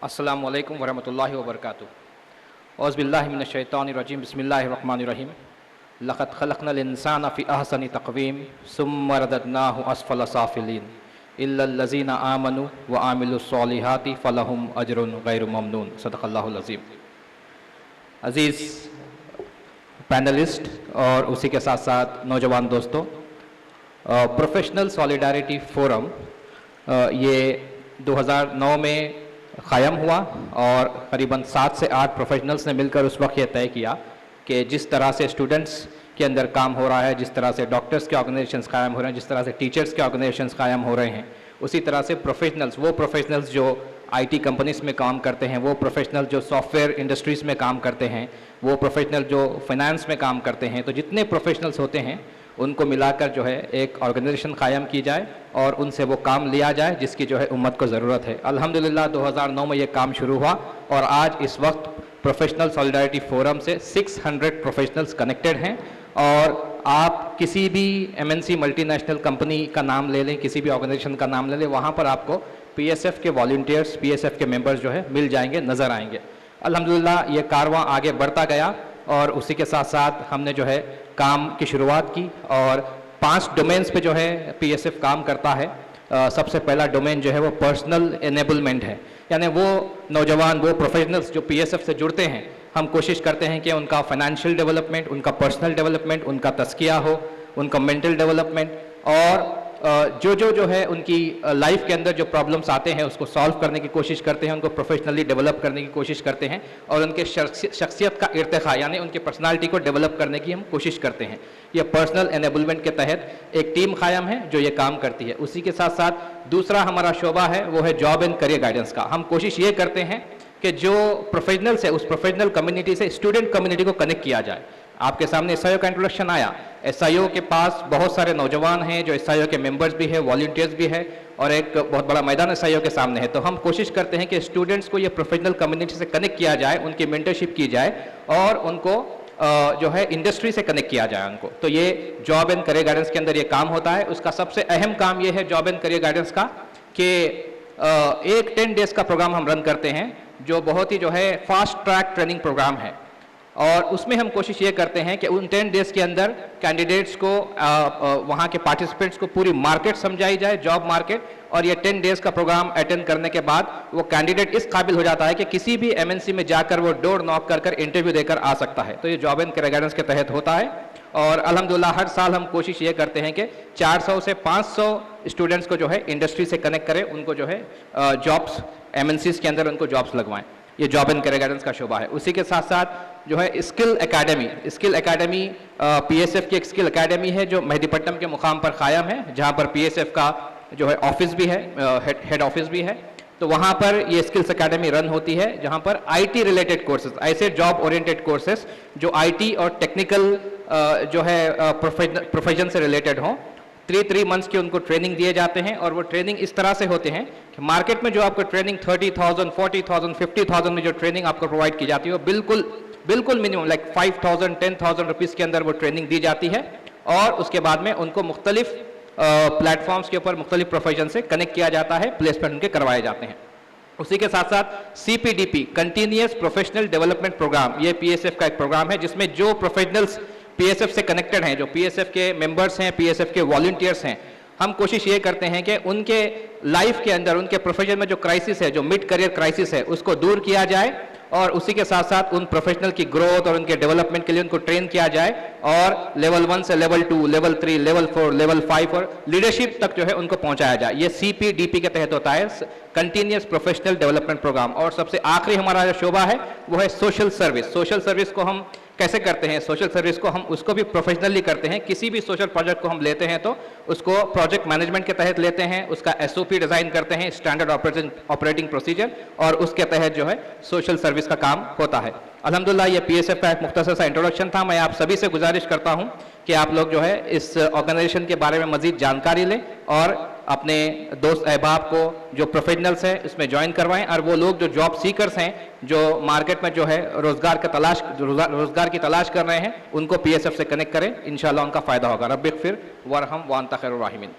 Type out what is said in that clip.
अस्सलामु अलैकुम वरहमतुल्लाहि वबरकातुहू। औज़ुबिल्लाहि मिनश्शैतानिर्रजीम बिस्मिल्लाहिर्रहमानिर्रहीम। लक़द ख़लक़नल इंसाना फ़ी अहसनि तक़वीम सुम्मा रददनाहु अस्फ़ला साफ़िलीन इल्लल्लज़ीना आमनु व आमिलुस्सॉलिहाति फ़लहुम अज्रुन ग़ैरु ममनून। सदक़ल्लाहुल अज़ीम। अज़ीज़ पैनलिस्ट और उसी के साथ साथ नौजवान दोस्तों, प्रोफेशनल सॉलिडारिटी फोरम ये 2009 में क़ायम हुआ और करीबन 7 से 8 प्रोफेशनल्स ने मिलकर उस वक्त ये तय किया कि जिस तरह से स्टूडेंट्स के अंदर काम हो रहा है, जिस तरह से डॉक्टर्स के ऑर्गेनाइजेशंस कायम हो रहे हैं, जिस तरह से टीचर्स के ऑर्गेनाइजेशंस कायम हो रहे हैं, उसी तरह से वो प्रोफेशनल्स जो आईटी कंपनीज में काम करते हैं, वो प्रोफेशनल जो सॉफ्टवेयर इंडस्ट्रीज़ में काम करते हैं, वो प्रोफेशनल जो फाइनेंस में काम करते हैं, तो जितने प्रोफेशनल्स होते हैं उनको मिलाकर जो है एक ऑर्गेनाइजेशन कायम की जाए और उनसे वो काम लिया जाए जिसकी जो है उम्मत को ज़रूरत है। अल्हम्दुलिल्लाह 2009 में ये काम शुरू हुआ और आज इस वक्त प्रोफेशनल सॉलिडारिटी फोरम से 600 प्रोफेशनल्स कनेक्टेड हैं। और आप किसी भी एमएनसी मल्टीनेशनल कंपनी का नाम ले लें, किसी भी ऑर्गेनाइजेशन का नाम ले लें, वहाँ पर आपको पीएसएफ के वॉलंटियर्स, पीएसएफ के मेंबर्स जो है मिल जाएंगे, नज़र आएंगे। अल्हम्दुलिल्लाह ये कारवां आगे बढ़ता गया और उसी के साथ साथ हमने जो है काम की शुरुआत की और 5 डोमेन्स पे जो है पीएसएफ काम करता है। सबसे पहला डोमेन जो है वो पर्सनल एनेबलमेंट है, यानी वो नौजवान, वो प्रोफेशनल्स जो पीएसएफ से जुड़ते हैं, हम कोशिश करते हैं कि उनका फाइनेंशियल डेवलपमेंट, उनका पर्सनल डेवलपमेंट, उनका तस्किया हो, उनका मेंटल डेवलपमेंट और जो है उनकी लाइफ के अंदर जो प्रॉब्लम्स आते हैं उसको सॉल्व करने की कोशिश करते हैं, उनको प्रोफेशनली डेवलप करने की कोशिश करते हैं और उनके शख्सियत का इर्तिक़ा यानी उनकी पर्सनालिटी को डेवलप करने की हम कोशिश करते हैं। ये पर्सनल एनेबलमेंट के तहत एक टीम कायम है जो ये काम करती है। उसी के साथ साथ दूसरा हमारा शोबा है वो है जॉब एंड करियर गाइडेंस का। हम कोशिश ये करते हैं कि जो प्रोफेशनल्स है उस प्रोफेशनल कम्युनिटी से स्टूडेंट कम्युनिटी को कनेक्ट किया जाए। आपके सामने एसआईओ का इंट्रोडक्शन आया। एसआईओ के पास बहुत सारे नौजवान हैं जो एसआईओ के मेंबर्स भी है, वॉलंटियर्स भी है और एक बहुत बड़ा मैदान एसआईओ के सामने है। तो हम कोशिश करते हैं कि स्टूडेंट्स को ये प्रोफेशनल कम्युनिटी से कनेक्ट किया जाए, उनकी मेंटरशिप की जाए और उनको जो है इंडस्ट्री से कनेक्ट किया जाए उनको। तो ये जॉब एंड करियर गाइडेंस के अंदर ये काम होता है। उसका सबसे अहम काम ये है जॉब एंड करियर गाइडेंस का कि एक 10 डेज का प्रोग्राम हम रन करते हैं जो बहुत ही जो है फास्ट ट्रैक ट्रेनिंग प्रोग्राम है और उसमें हम कोशिश ये करते हैं कि उन 10 डेज के अंदर कैंडिडेट्स को, वहाँ के पार्टिसिपेंट्स को पूरी मार्केट समझाई जाए, जॉब मार्केट। और ये 10 डेज का प्रोग्राम अटेंड करने के बाद वो कैंडिडेट इस काबिल हो जाता है कि किसी भी एमएनसी में जाकर वो डोर नॉक कर इंटरव्यू देकर आ सकता है। तो ये जॉब एंड करियर गाइडेंस के तहत होता है और अल्हम्दुलिल्लाह हर साल हम कोशिश ये करते हैं कि 400 से 500 स्टूडेंट्स को जो है इंडस्ट्री से कनेक्ट करें, उनको जो है जॉब्स एमएनसीज के अंदर उनको जॉब्स लगवाएं। ये जॉब एंड करियर गाइडेंस का शोबा है। उसी के साथ साथ जो है स्किल एकेडमी पीएसएफ की एक स्किल एकेडमी है जो मेहदीपट्टनम के मुकाम पर कायम है, जहाँ पर पीएसएफ का जो है ऑफिस भी है, हेड ऑफिस भी है। तो वहाँ पर ये स्किल्स एकेडमी रन होती है जहाँ पर आईटी रिलेटेड कोर्सेज, ऐसे जॉब ओरिएंटेड कोर्सेज जो आईटी और टेक्निकल जो है प्रोफेशन से रिलेटेड हों। 3 मंथ्स की उनको ट्रेनिंग दिए जाते हैं और वो ट्रेनिंग इस तरह से होते हैं कि मार्केट में जो आपको ट्रेनिंग 30,000, 40,000, 50,000 में जो ट्रेनिंग आपको प्रोवाइड की जाती है वो बिल्कुल मिनिमम लाइक 5,000, 10,000 रुपीज़ के अंदर वो ट्रेनिंग दी जाती है और उसके बाद में उनको मुख्तलिफ प्लेटफॉर्म्स के ऊपर मुख्तलिफ प्रोफेशन से कनेक्ट किया जाता है, प्लेसमेंट उनके करवाए जाते हैं। उसी के साथ साथ सीपीडीपी कंटिन्यूअस प्रोफेशनल डेवलपमेंट प्रोग्राम, ये पीएसएफ का एक प्रोग्राम है जिसमें जो प्रोफेशनल्स पीएसएफ से कनेक्टेड हैं, जो पीएसएफ के मेंबर्स हैं, पीएसएफ के वॉलंटियर्स हैं, हम कोशिश ये करते हैं कि उनके लाइफ के अंदर, उनके प्रोफेशन में जो क्राइसिस है, जो मिड करियर क्राइसिस है, उसको दूर किया जाए और उसी के साथ साथ उन प्रोफेशनल की ग्रोथ और उनके डेवलपमेंट के लिए उनको ट्रेन किया जाए और लेवल 1 से लेवल 2, लेवल 3, लेवल 4, लेवल 5 और लीडरशिप तक जो है उनको पहुंचाया जाए। ये सीपीडीपी के तहत होता है, कंटिन्यूअस प्रोफेशनल डेवलपमेंट प्रोग्राम। और सबसे आखिरी हमारा जो शोबा है वो है सोशल सर्विस। सोशल सर्विस को हम कैसे करते हैं? सोशल सर्विस को हम उसको भी प्रोफेशनली करते हैं। किसी भी सोशल प्रोजेक्ट को हम लेते हैं तो उसको प्रोजेक्ट मैनेजमेंट के तहत लेते हैं, उसका एसओपी डिज़ाइन करते हैं, स्टैंडर्ड ऑपरेटिंग प्रोसीजर, और उसके तहत जो है सोशल सर्विस का काम होता है। अल्हम्दुलिल्लाह ये पीएसएफ का एक मुख्तसर सा इंट्रोडक्शन था। मैं आप सभी से गुजारिश करता हूँ कि आप लोग जो है इस ऑर्गेनाइजेशन के बारे में मज़ीद जानकारी लें और अपने दोस्त अहबाब को जो प्रोफेशनल्स हैं इसमें ज्वाइन करवाएं और वो लोग जो जॉब सीकर्स हैं, जो मार्केट में जो है रोज़गार की तलाश कर रहे हैं, उनको पीएसएफ से कनेक्ट करें। इंशाअल्लाह उनका फ़ायदा होगा। रब्बिग़फिर वरहम व अंता खैरुर राहिमीन।